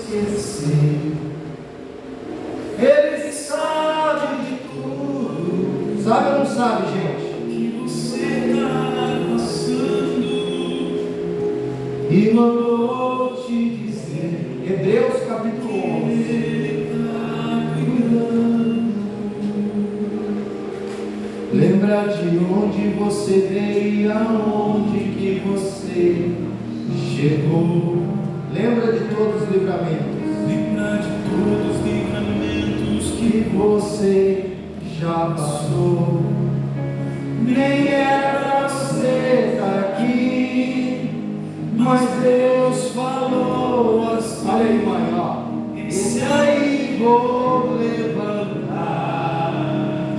esquecer. Ele sabe de tudo. Sabe ou não sabe, gente? Que você está passando e mandou te dizer. Hebreus capítulo 11. Lembra de onde você veio e aonde que você chegou. Lembra de todos os livramentos. Lembra de todos os livramentos que você já passou. Nem era você estar aqui, mas Deus falou assim. Olha aí, mãe, ó. Esse aí vou levantar.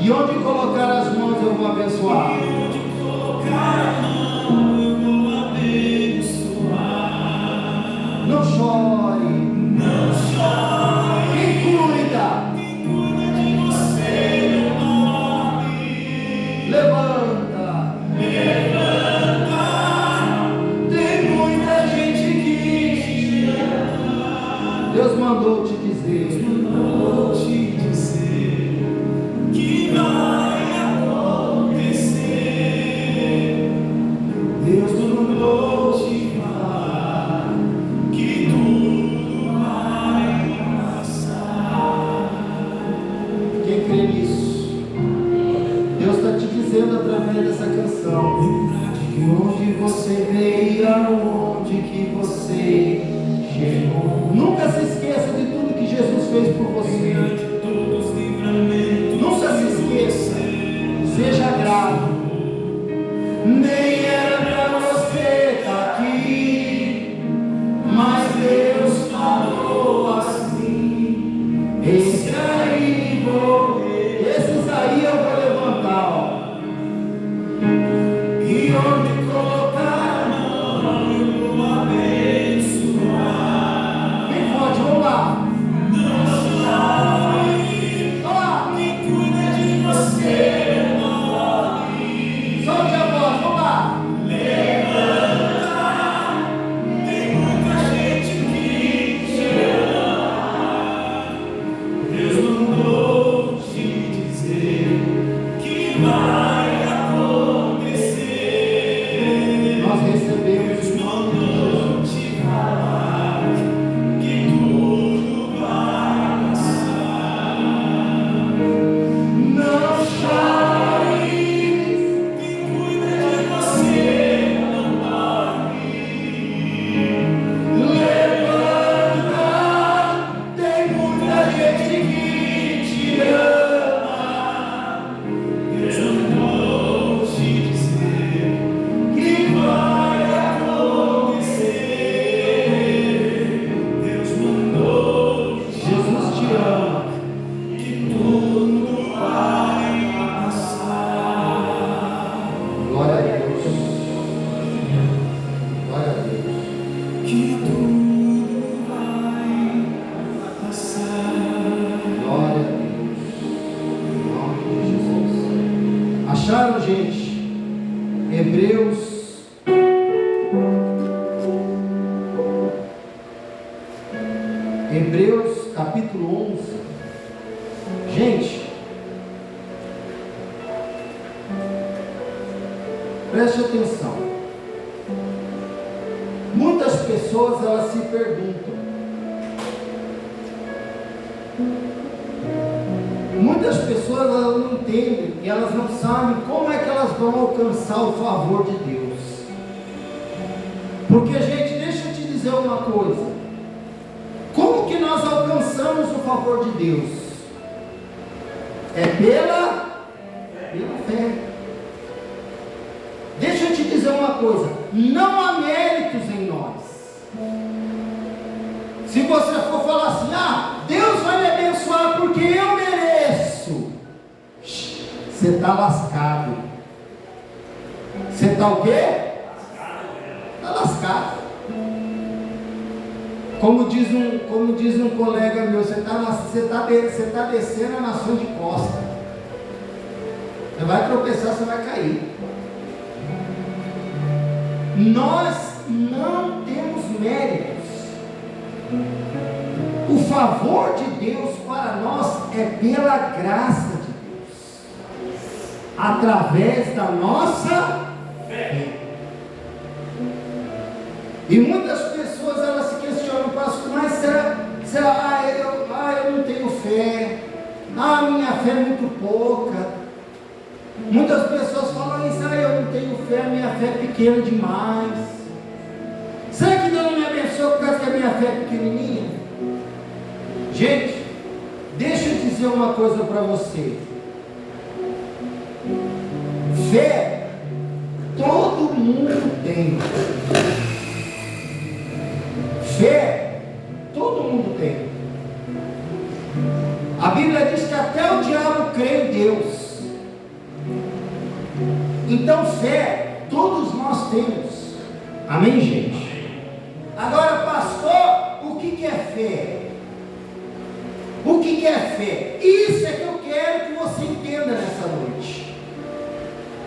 E onde colocar as mãos eu vou abençoar. E onde colocar a mão eu vou abençoar. Não chore, não chore. Quem cuida de você não morre. Levanta, levanta. Tem muita gente que te ama. Deus mandou te dizer. Que vai acontecer. Deus mandou te falar que tudo vai passar. Quem crê nisso? Deus está te dizendo através dessa canção. De onde você veio, aonde que você chegou. Nunca se esqueça de tudo que Jesus fez por você. Nunca se esqueça. Seja grato. Nem era para você estar aqui, mas Deus falou assim. Esses aí eu vou levantar, ó. E onde colocar a mão eu vou abençoar. Bem forte, vamos lá. Não chore. Quem cuida de você morre. Solte a voz, vamos lá. Levanta. Tem muita gente que te ama. Deus mandou te dizer que vai acontecer. Nós recebemos o nome de te falar que tudo vai passar. Não chore. Quem cuida de você não morre. Levanta. Tem muita gente que te ama. Deus mandou te dizer que vai acontecer. Deus mandou. Jesus te ama. Que tudo vai passar. Glória a Deus. Glória a Deus. Que tudo vai passar. Glória a Deus. Em nome de Jesus. Acharam, gente? Hebreus capítulo 11. Gente, preste atenção. Muitas pessoas elas se perguntam. Muitas pessoas elas não entendem e elas não sabem como é que elas vão alcançar o favor de Deus. Porque, gente, deixa eu te dizer uma coisa. Como que nós alcançamos o favor de Deus? É pela fé. Deixa eu te dizer uma coisa. Não há méritos em nós. Se você for falar assim, Deus vai me abençoar porque eu mereço, você está lascado. Você está o quê? Está lascado. Como diz um colega meu, você está descendo a nação de costa. Você vai tropeçar, você vai cair. Nós não temos méritos. O favor de Deus para nós é pela graça de Deus, através da nossa fé. E muitas pessoas elas se questionam, pastor, mas será eu não tenho fé, minha fé é muito pouca. Muitas pessoas falam isso, eu não tenho fé, minha fé é pequena demais. Será que Deus não me abençoa por causa que a minha fé é pequenininha? Gente, deixa eu dizer uma coisa para você. Fé, todo mundo tem. Fé, todo mundo tem. A Bíblia diz que até o diabo crê em Deus. Então fé, todos nós temos. Amém, gente? Agora, pastor, o que é fé? O que é fé? Isso é que eu quero que você entenda nessa noite.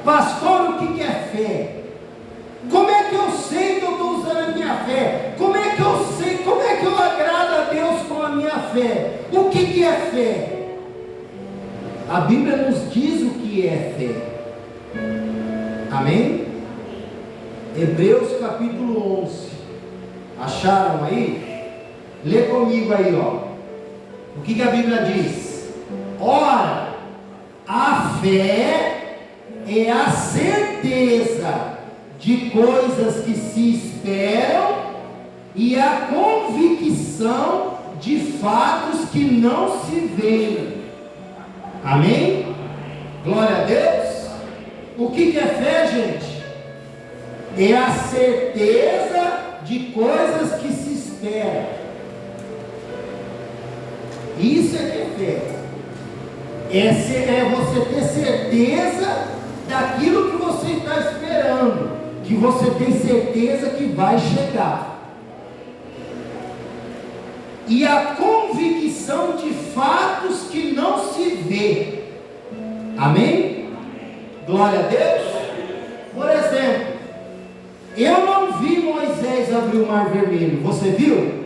Pastor, o que é fé? Como é que eu sei que eu estou usando a minha fé? Como é que eu sei? Como é que eu agrado a Deus com a minha fé? O que é fé? A Bíblia nos diz o que é fé. Amém? Hebreus capítulo 11. Acharam aí? Lê comigo aí, ó. O que a Bíblia diz? Ora, a fé é a certeza de coisas que se esperam e a convicção de fatos que não se veem. Amém? Glória a Deus. O que é fé, gente? É a certeza de coisas que se esperam. Isso é que é fé. É você ter certeza daquilo que você está esperando, que você tem certeza que vai chegar, e a convicção de fatos que não se vê. Amém? Glória a Deus. Por exemplo, eu não vi Moisés abrir o mar vermelho. Você viu?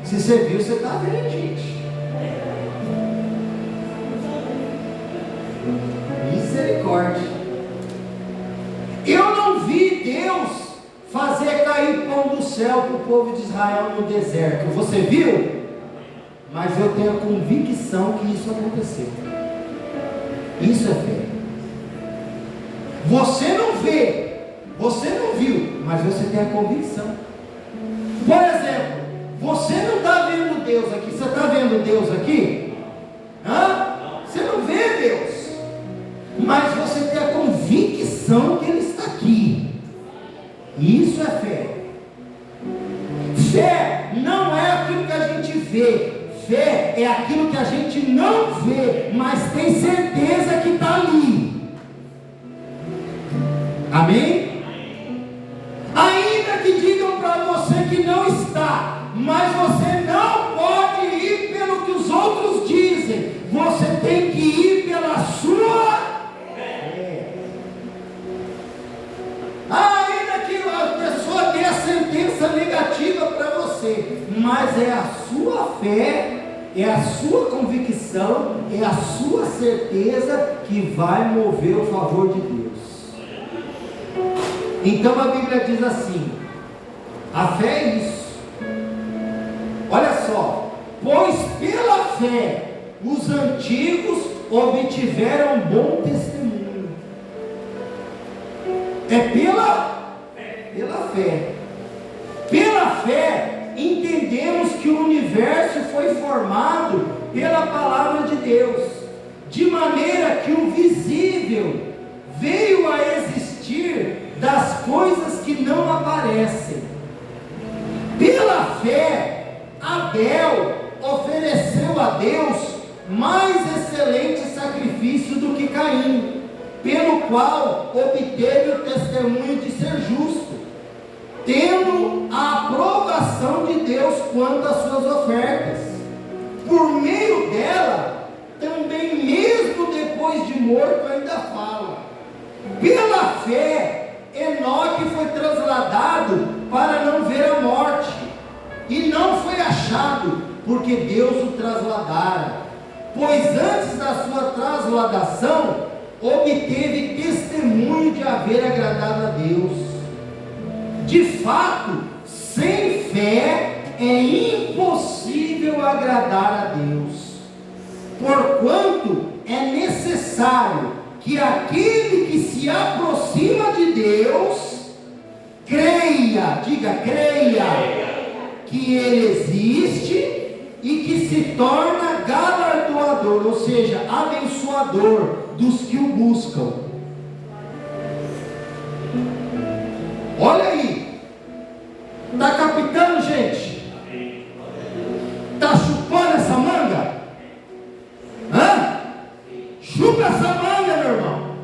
Se você viu, você está vendo, gente. Misericórdia. Eu não vi Deus fazer cair pão do céu para o povo de Israel no deserto. Você viu? Mas eu tenho a convicção que isso aconteceu. Isso é fé. Você não vê, você não viu, mas você tem a convicção. Por exemplo, você não está vendo Deus aqui. Você está vendo Deus aqui? Você não vê Deus, mas você tem a convicção que Ele está aqui. Isso é fé. Fé não é aquilo que a gente vê. Fé é aquilo que a gente não vê, mas tem certeza que está ali. Amém? Ainda que digam para você que não está, mas você não pode ir pelo que os outros dizem. Você tem que ir pela sua fé. Ainda que a pessoa dê a sentença negativa para você, mas é a sua fé, é a sua convicção, é a sua certeza que vai mover o favor de Deus. Então a Bíblia diz assim: a fé é isso. Olha só, pois pela fé os antigos obtiveram bom testemunho. É pela fé. Pela fé entendemos que o universo foi formado pela palavra de Deus, de maneira que o visível veio a existir das coisas que não aparecem. Pela fé, Abel ofereceu a Deus mais excelente sacrifício do que Caim, pelo qual obteve o testemunho de ser justo, tendo a aprovação de Deus quanto às suas ofertas. Por meio dela, também mesmo depois de morto ainda fala. Pela fé, Enoque foi trasladado para não ver a morte, achado, porque Deus o trasladara. Pois antes da sua trasladação, obteve testemunho de haver agradado a Deus. De fato, sem fé é impossível agradar a Deus, porquanto é necessário que aquele que se aproxima de Deus creia, diga creia, que Ele existe e que se torna galardoador, ou seja, abençoador dos que o buscam. Olha aí, está captando, gente? Está chupando essa manga? Hã? Chupa essa manga, meu irmão.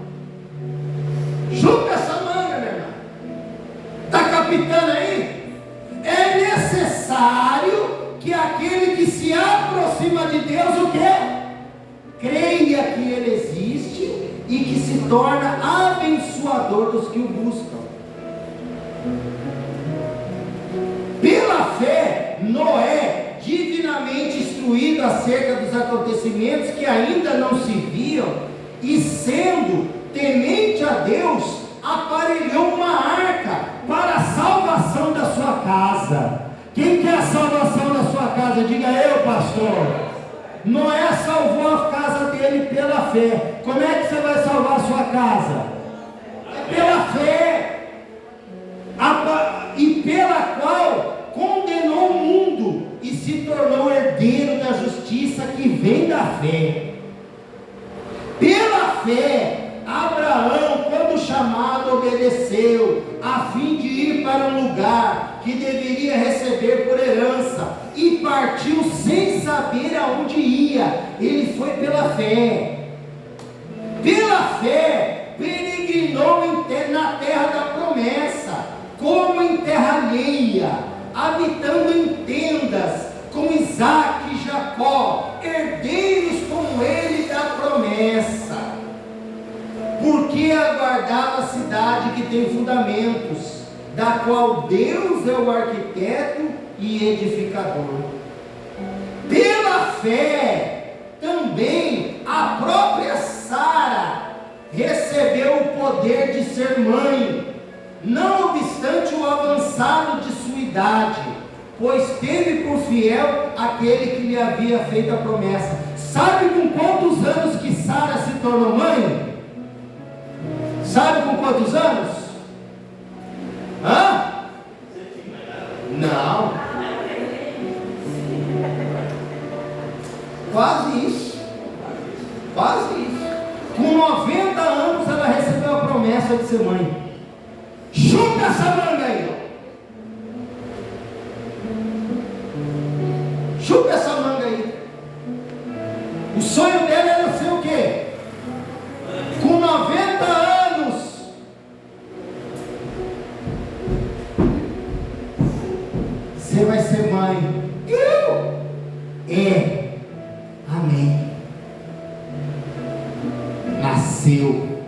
Chupa essa manga, meu irmão. Está captando aí? É necessário que aquele que se aproxima de Deus, o quê? Creia que Ele existe e que se torna abençoador dos que o buscam. Pela fé, Noé, divinamente instruído acerca dos acontecimentos que ainda não se viam, e sendo temente a Deus, aparelhou uma arca para a salvação da sua casa. Quem quer a salvação da sua casa? Diga eu, pastor. Noé salvou a casa dele pela fé. Como é que você vai salvar a sua casa? É pela fé. E pela qual condenou o mundo e se tornou herdeiro da justiça que vem da fé. Pela fé, Abraão, quando chamado, obedeceu, a fim de ir para um lugar que deveria receber por herança, e partiu sem saber aonde ia. Ele foi pela fé. Pela fé, peregrinou na terra da promessa, como em terra alheia, habitando em tendas, com Isaque e Jacó, herdeiros como ele da promessa, porque aguardava a cidade que tem fundamentos, da qual Deus é o arquiteto e edificador. Pela fé, também a própria Sara recebeu o poder de ser mãe, não obstante o avançado de sua idade, pois teve por fiel aquele que lhe havia feito a promessa. Sabe com quantos anos que Sara se tornou mãe? Sabe com quantos anos? Hã? Não. Quase isso. Quase isso. Com 90 anos ela recebeu a promessa de ser mãe. Chupa essa manga aí. Chupa essa manga aí. O sonho dela era ser o quê? Com 90 anos. Você vai ser mãe. Eu? É. Amém. Nasceu.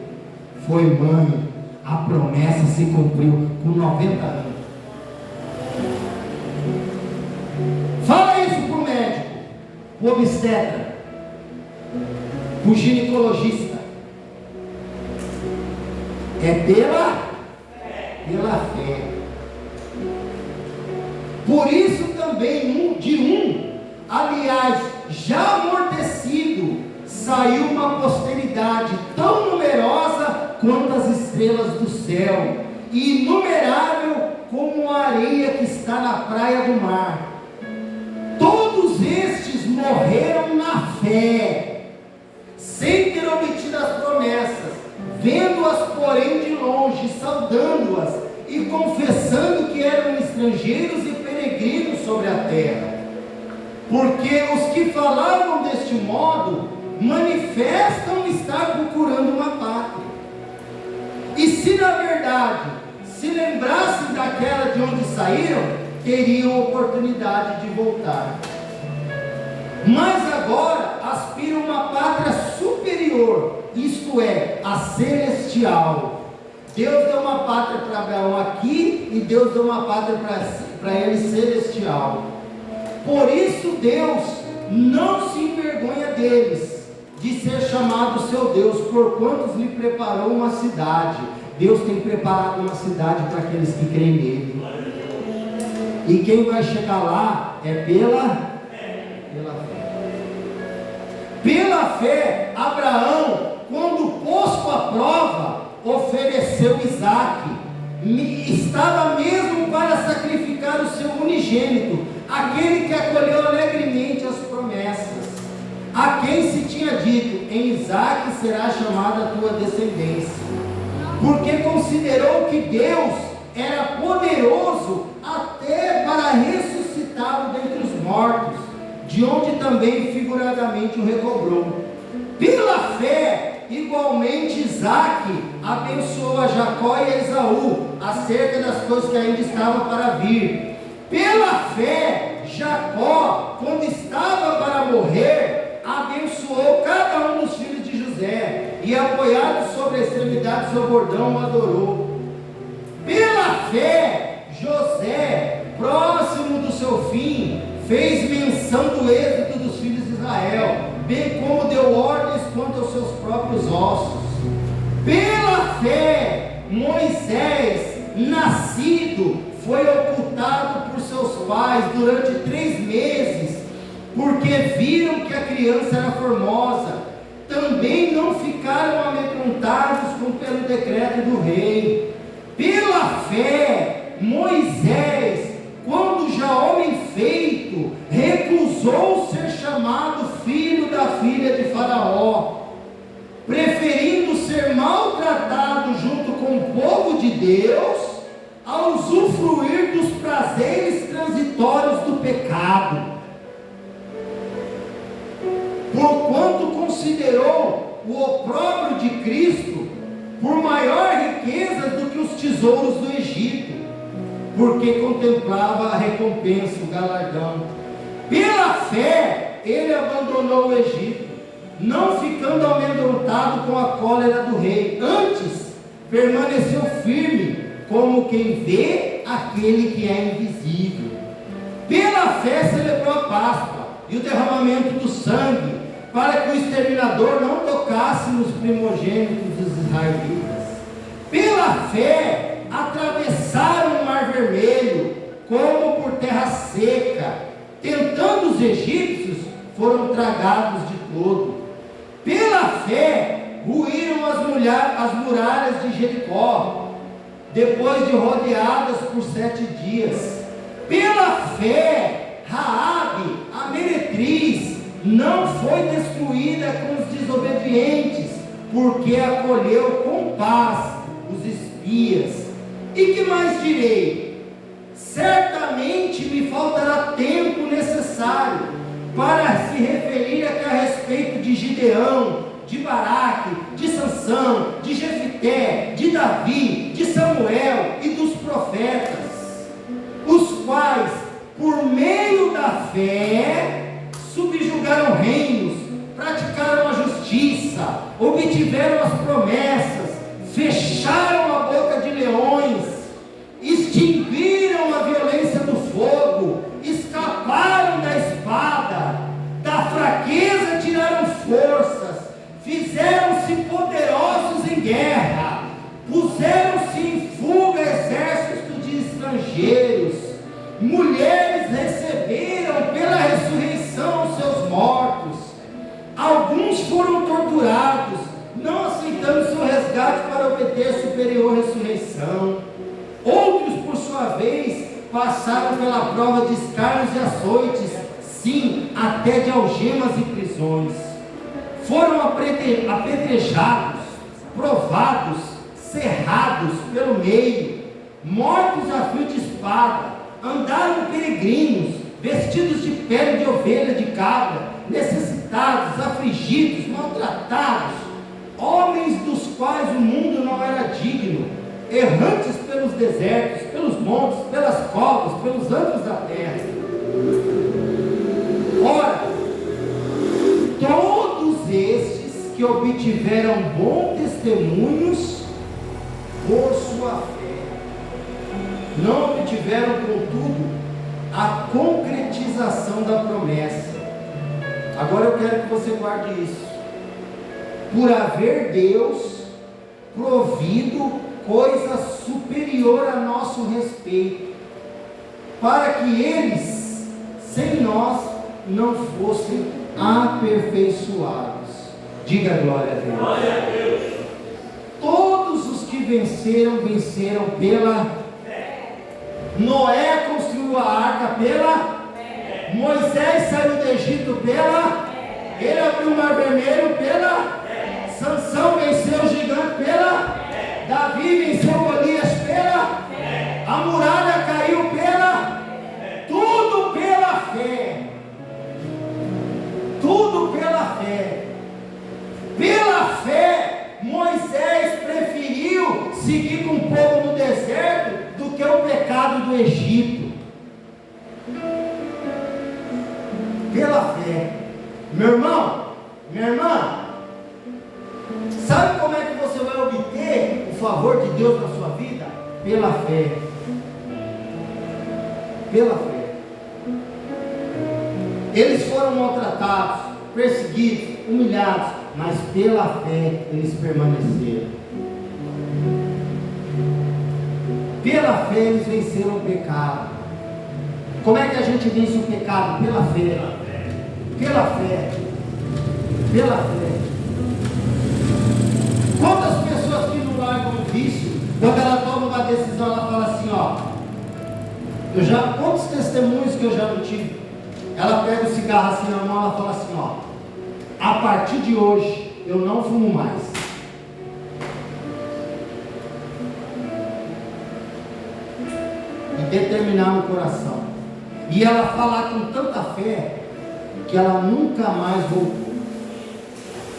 Foi mãe. A promessa se cumpriu com 90 anos. Fala isso para o médico, para o obstetra, para o ginecologista. É pela fé. Por isso também aliás, já amortecido, saiu uma posteridade tão numerosa quanto as estrelas do céu, e inumerável como a areia que está na praia do mar. Todos estes morreram na fé, sem ter obtido as promessas, vendo-as porém de longe, saudando-as e confessando que eram estrangeiros e peregrinos sobre a terra. Porque os que falavam deste modo manifestam estar procurando uma pátria. E se na verdade se lembrassem daquela de onde saíram, teriam oportunidade de voltar. Mas agora aspiram a uma pátria superior, isto é, a celestial. Deus deu uma pátria para Abraão aqui, e Deus deu uma pátria para ele celestial. Por isso Deus não se envergonha deles, de ser chamado seu Deus, porquanto lhe preparou uma cidade. Deus tem preparado uma cidade para aqueles que creem nele. E quem vai chegar lá é pela fé. Pela fé, Abraão, quando posto à prova, ofereceu Isaque. Estava mesmo para sacrificar o seu unigênito, aquele que acolheu alegremente as promessas, a quem se tinha dito: em Isaque será chamada a tua descendência, porque considerou que Deus era poderoso até para ressuscitá-lo dentre os mortos, de onde também figuradamente o recobrou. Pela fé, igualmente Isaque abençoou a Jacó e a Esaú acerca das coisas que ainda estavam para vir. Pela fé, Jacó, quando estava para morrer, abençoou cada um dos filhos de José, e apoiado sobre a extremidade do seu bordão, o adorou. Pela fé, José, próximo do seu fim, fez menção do êxito dos filhos de Israel, bem como deu ordens quanto aos seus próprios ossos. Pela fé, Moisés, nascido, foi ocultado por seus pais durante 3 meses, porque viram que a criança era formosa. Também não ficaram amedrontados pelo decreto do rei. Pela fé, Moisés, quando já homem feito, recusou ser chamado filho da filha de Faraó, preferindo ser maltratado junto com o povo de Deus, a usufruir dos prazeres transitórios do pecado, porquanto considerou o opróbrio de Cristo por maior riqueza do que os tesouros do Egito, porque contemplava a recompensa, o galardão. Pela fé, ele abandonou o Egito, não ficando amedrontado com a cólera do rei. Antes, permaneceu firme, como quem vê aquele que é invisível. Pela fé, celebrou a Páscoa e o derramamento do sangue, para que o exterminador não tocasse nos primogênitos dos israelitas. Pela fé, atravessaram o Mar Vermelho como por terra seca, tentando os egípcios, foram tragados de todo. Pela fé, ruíram as muralhas de Jericó, depois de rodeadas por 7 dias. Pela fé, Raabe, a meretriz, não foi destruída com os desobedientes, porque acolheu com paz os espias. E que mais direi? Certamente me faltará tempo necessário para se referir a respeito de Gideão, de Baraque, de Sansão, de Jefité, de Davi, de Samuel e dos profetas, os quais, por meio da fé, subjugaram reinos, praticaram a justiça, obtiveram as promessas, fecharam a boca de leões, extinguiram a violência do fogo, escaparam da espada, da fraqueza tiraram forças, fizeram-se poderosos em guerra, puseram-se em fuga exércitos de estrangeiros, mulheres receberam pela ressurreição os seus mortos, alguns foram torturados, não aceitando seu resgate para obter superior ressurreição. Outros, por sua vez, passaram pela prova de escárnios e açoites, sim, até de algemas e prisões. Foram apedrejados, provados, cerrados pelo meio, mortos a fio de espada, andaram peregrinos, vestidos de pele de ovelha, de cabra, necessitados, afligidos, maltratados, homens dos quais o mundo não era digno, errantes pelos desertos, pelos montes, pelas covas, pelos antros da terra. Ora, todos estes que obtiveram bons testemunhos por sua fé, não obtiveram, contudo, a concretização concretização da promessa. Agora eu quero que você guarde isso. Por haver Deus provido coisa superior a nosso respeito, para que eles, sem nós, não fossem aperfeiçoados. Diga glória a Deus. Glória a Deus. Todos os que venceram pela fé. Noé construiu a arca pela fé. Moisés saiu do Egito pela fé. Ele abriu o mar vermelho pela fé. Sansão venceu o gigante pela fé. Davi venceu Golias pela fé. A muralha caiu pela fé. Tudo pela fé. Tudo pela fé. Pela fé, Moisés preferiu seguir com o povo no deserto do que o pecado do Egito. Pela fé. Meu irmão, minha irmã, sabe como é que você vai obter o favor de Deus na sua vida? Pela fé. Pela fé. Eles foram maltratados, perseguidos, humilhados, mas pela fé eles permaneceram. Pela fé eles venceram o pecado. Como é que a gente vence o pecado? Pela fé. Pela fé. Pela fé. Quantas pessoas que não largam o vício, quando ela toma uma decisão, ela fala assim, quantos testemunhos que eu já não tive? Ela pega o cigarro assim na mão, ela fala assim, a partir de hoje eu não fumo mais. E determinar no coração. E ela falar com tanta fé que ela nunca mais voltou.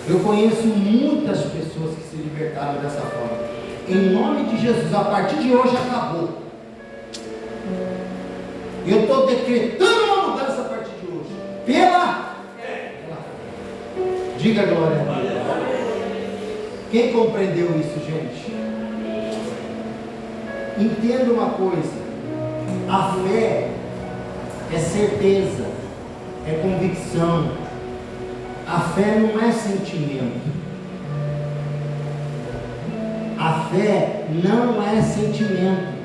Eu conheço muitas pessoas que se libertaram dessa forma. Em nome de Jesus, a partir de hoje acabou. Eu estou decretando uma mudança a partir de hoje. Pela fé. Diga glória a Deus. Quem compreendeu isso, gente? Entenda uma coisa. A fé é certeza, é convicção. A fé não é sentimento. A fé não é sentimento.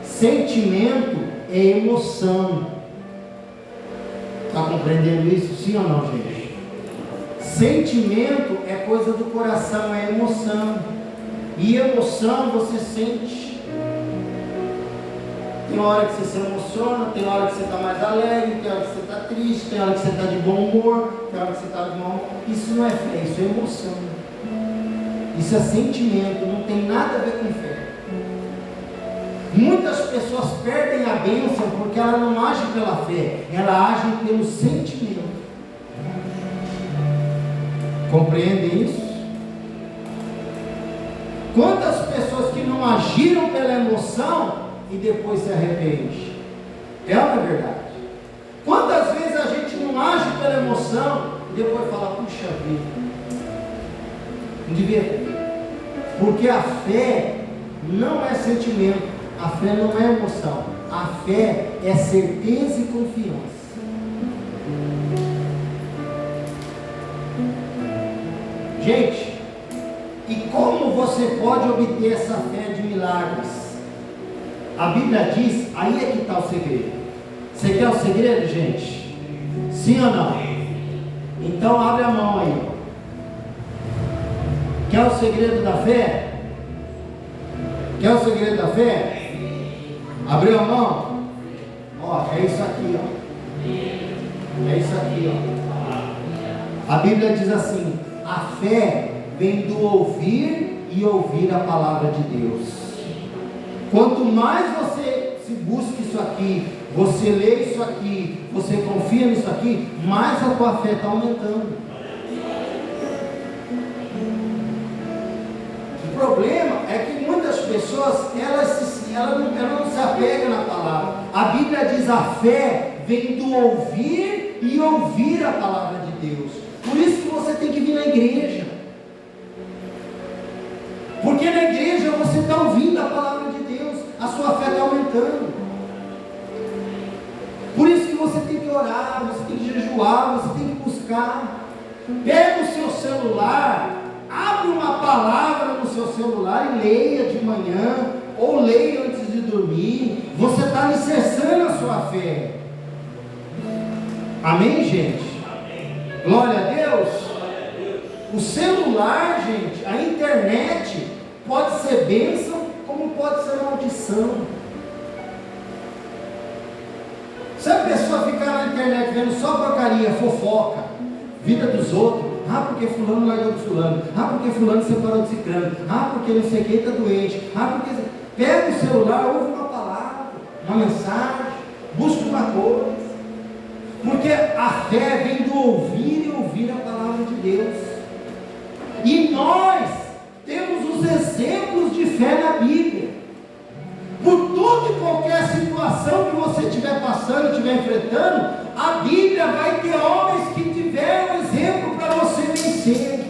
Sentimento é emoção. Está compreendendo isso? Sim ou não, gente? Sentimento é coisa do coração, é emoção. E emoção você sente. Tem hora que você se emociona, tem hora que você está mais alegre, tem hora que você está triste, tem hora que você está de bom humor, tem hora que você está de mau humor. Isso não é fé, isso é emoção. Isso é sentimento, não tem nada a ver com fé. Muitas pessoas perdem a bênção porque ela não age pela fé, ela age pelo sentimento. Compreendem isso? Quantas pessoas que não agiram pela emoção e depois se arrepende? É ou não é verdade? Quantas vezes a gente não age pela emoção e depois fala, puxa vida, não devia ter. Porque a fé não é sentimento, a fé não é emoção, a fé é certeza e confiança. Gente, e como você pode obter essa fé de milagres? A Bíblia diz, aí é que está o segredo. Você quer o segredo, gente? Sim ou não? Então abre a mão aí. Quer o segredo da fé? Quer o segredo da fé? Abriu a mão? É isso aqui, É isso aqui, A Bíblia diz assim, a fé vem do ouvir e ouvir a palavra de Deus. Quanto mais você se busca isso aqui, você lê isso aqui, você confia nisso aqui, mais a tua fé está aumentando. O problema é que muitas pessoas, elas não se apegam na palavra. A Bíblia diz, a fé vem do ouvir e ouvir a palavra de Deus. Por isso que você tem que vir na igreja. Porque na igreja você está ouvindo a palavra de Deus, a sua fé está aumentando. Por isso que você tem que orar, você tem que jejuar, você tem que buscar. Pega o seu celular, abre uma palavra no seu celular e leia de manhã, ou leia antes de dormir. Você está alicerçando a sua fé. Amém, gente? Amém. Glória a Deus. O celular, gente, a internet pode ser bênção, como pode ser maldição. Se a pessoa ficar na internet vendo só porcaria, fofoca, vida dos outros, porque fulano largou de fulano, porque fulano separou de ciclano, porque não sei quem está doente, porque... Pega o celular, ouve uma palavra, uma mensagem, busca uma coisa, porque a fé vem do ouvir e ouvir a palavra de Deus. E nós temos os exemplos de fé na Bíblia. Por toda e qualquer situação que você estiver passando, estiver enfrentando, a Bíblia vai ter homens que tiveram exemplo para você vencer.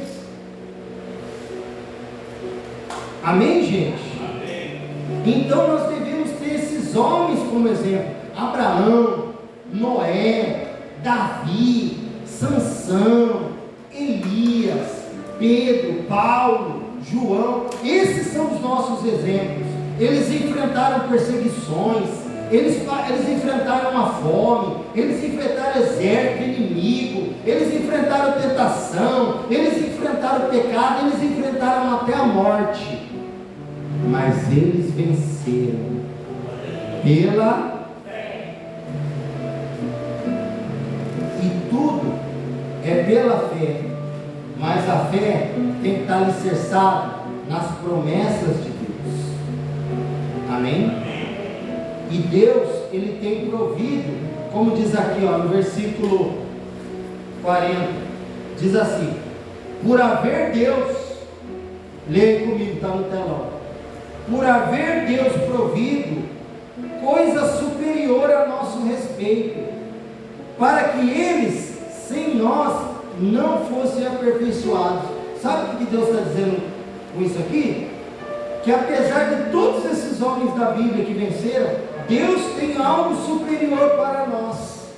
Amém, gente? Amém. Então nós devemos ter esses homens como exemplo: Abraão, Noé, Davi, Sansão, Elias, Pedro, Paulo, João. Esses são os nossos exemplos. Eles enfrentaram perseguições, eles enfrentaram a fome, eles enfrentaram exército inimigo, eles enfrentaram tentação, eles enfrentaram o pecado, eles enfrentaram até a morte, mas eles venceram pela fé. E tudo é pela fé, mas a fé tem que estar alicerçada nas promessas de Deus. Amém? E Deus, Ele tem provido, como diz aqui no versículo 40, diz assim: por haver Deus, leia comigo, está no telão, por haver Deus provido coisa superior a nosso respeito, para que eles, sem nós, não fossem aperfeiçoados. Sabe o que Deus está dizendo com isso aqui? Que apesar de todos esses homens da Bíblia que venceram, Deus tem algo superior para nós.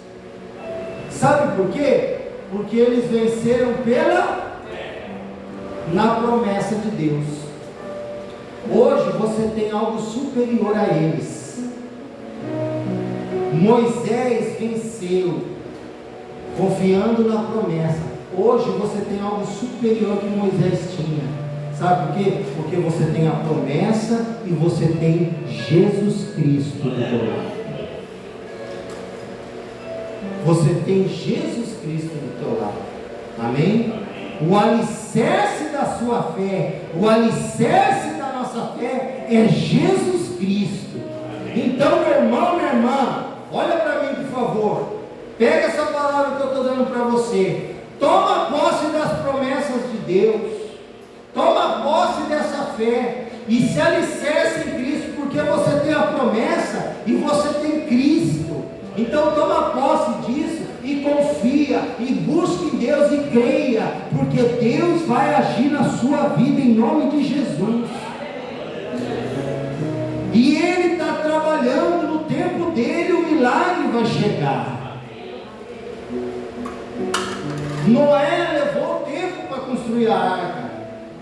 Sabe por quê? Porque eles venceram na promessa de Deus. Hoje você tem algo superior a eles. Moisés venceu confiando na promessa. Hoje você tem algo superior que Moisés tinha. Sabe por quê? Porque você tem a promessa e você tem Jesus Cristo do teu lado. Você tem Jesus Cristo do teu lado. Amém? O alicerce da sua fé, o alicerce da nossa fé é Jesus Cristo. Então, meu irmão, minha irmã, olha para mim, por favor. Pega essa palavra que eu estou dando para você. Toma posse das promessas de Deus. Toma posse dessa fé e se alicerce em Cristo, porque você tem a promessa e você tem Cristo. Então toma posse disso e confia e busque em Deus e creia, porque Deus vai agir na sua vida em nome de Jesus. E Ele está trabalhando, no tempo dele o milagre vai chegar. Noé levou tempo para construir a arca.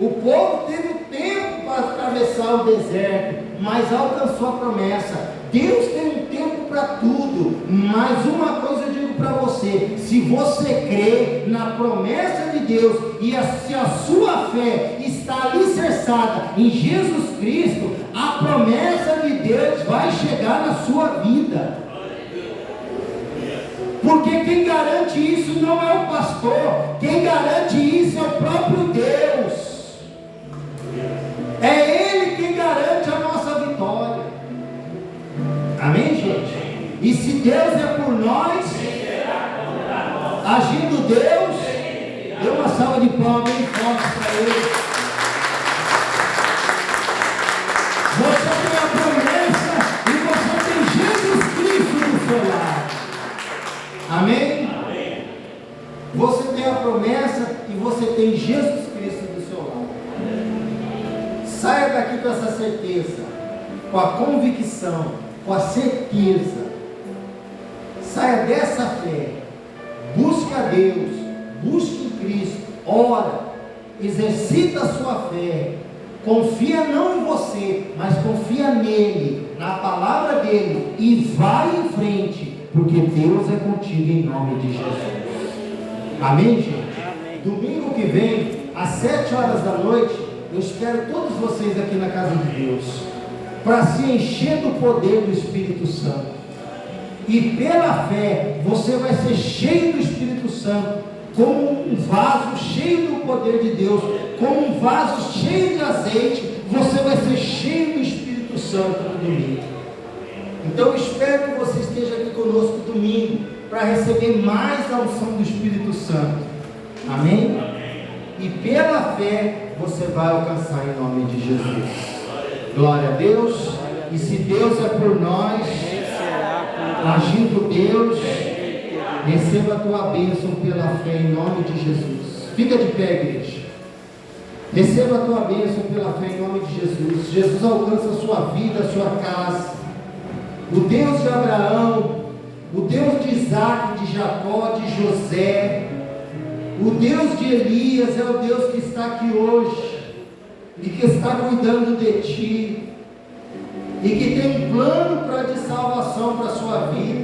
O povo teve tempo para atravessar o deserto, mas alcançou a promessa. Deus tem um tempo para tudo, mas uma coisa eu digo para você: se você crê na promessa de Deus e se a sua fé está alicerçada em Jesus Cristo, a promessa de Deus vai chegar na sua vida. Porque quem garante isso não é o pastor, quem garante isso é o próprio Deus. É Ele quem garante a nossa vitória. Amém, gente? E se Deus é por nós, agindo Deus, dê uma salva de palmas bem forte para Ele. Você tem a promessa e você tem Jesus Cristo do seu lado. Amém? Amém? Você tem a promessa e você tem Jesus Cristo do seu lado. Saia daqui com essa certeza, com a convicção, com a certeza. Saia dessa fé, busque a Deus, busque em Cristo, ora, exercita a sua fé, confia não em você, mas confia nele, na palavra dele, e vai em frente, porque Deus é contigo em nome de Jesus. Amém, gente? Amém. Domingo que vem, às 7 horas da noite, eu espero todos vocês aqui na casa de Deus, para se encher do poder do Espírito Santo. E pela fé, você vai ser cheio do Espírito Santo, como um vaso cheio do poder de Deus, como um vaso cheio de azeite, você vai ser cheio do Espírito Santo no domingo. Então eu espero que você esteja aqui conosco domingo, para receber mais a unção do Espírito Santo. Amém? E pela fé, você vai alcançar em nome de Jesus. Glória a Deus. E se Deus é por nós, agindo Deus, receba a tua bênção pela fé em nome de Jesus. Fica de pé, igreja. Receba a tua bênção pela fé em nome de Jesus. Jesus alcança a sua vida, a sua casa. O Deus de Abraão, o Deus de Isaac, de Jacó, de José, o Deus de Elias é o Deus que está aqui hoje e que está cuidando de ti e que tem um plano de salvação para a sua vida.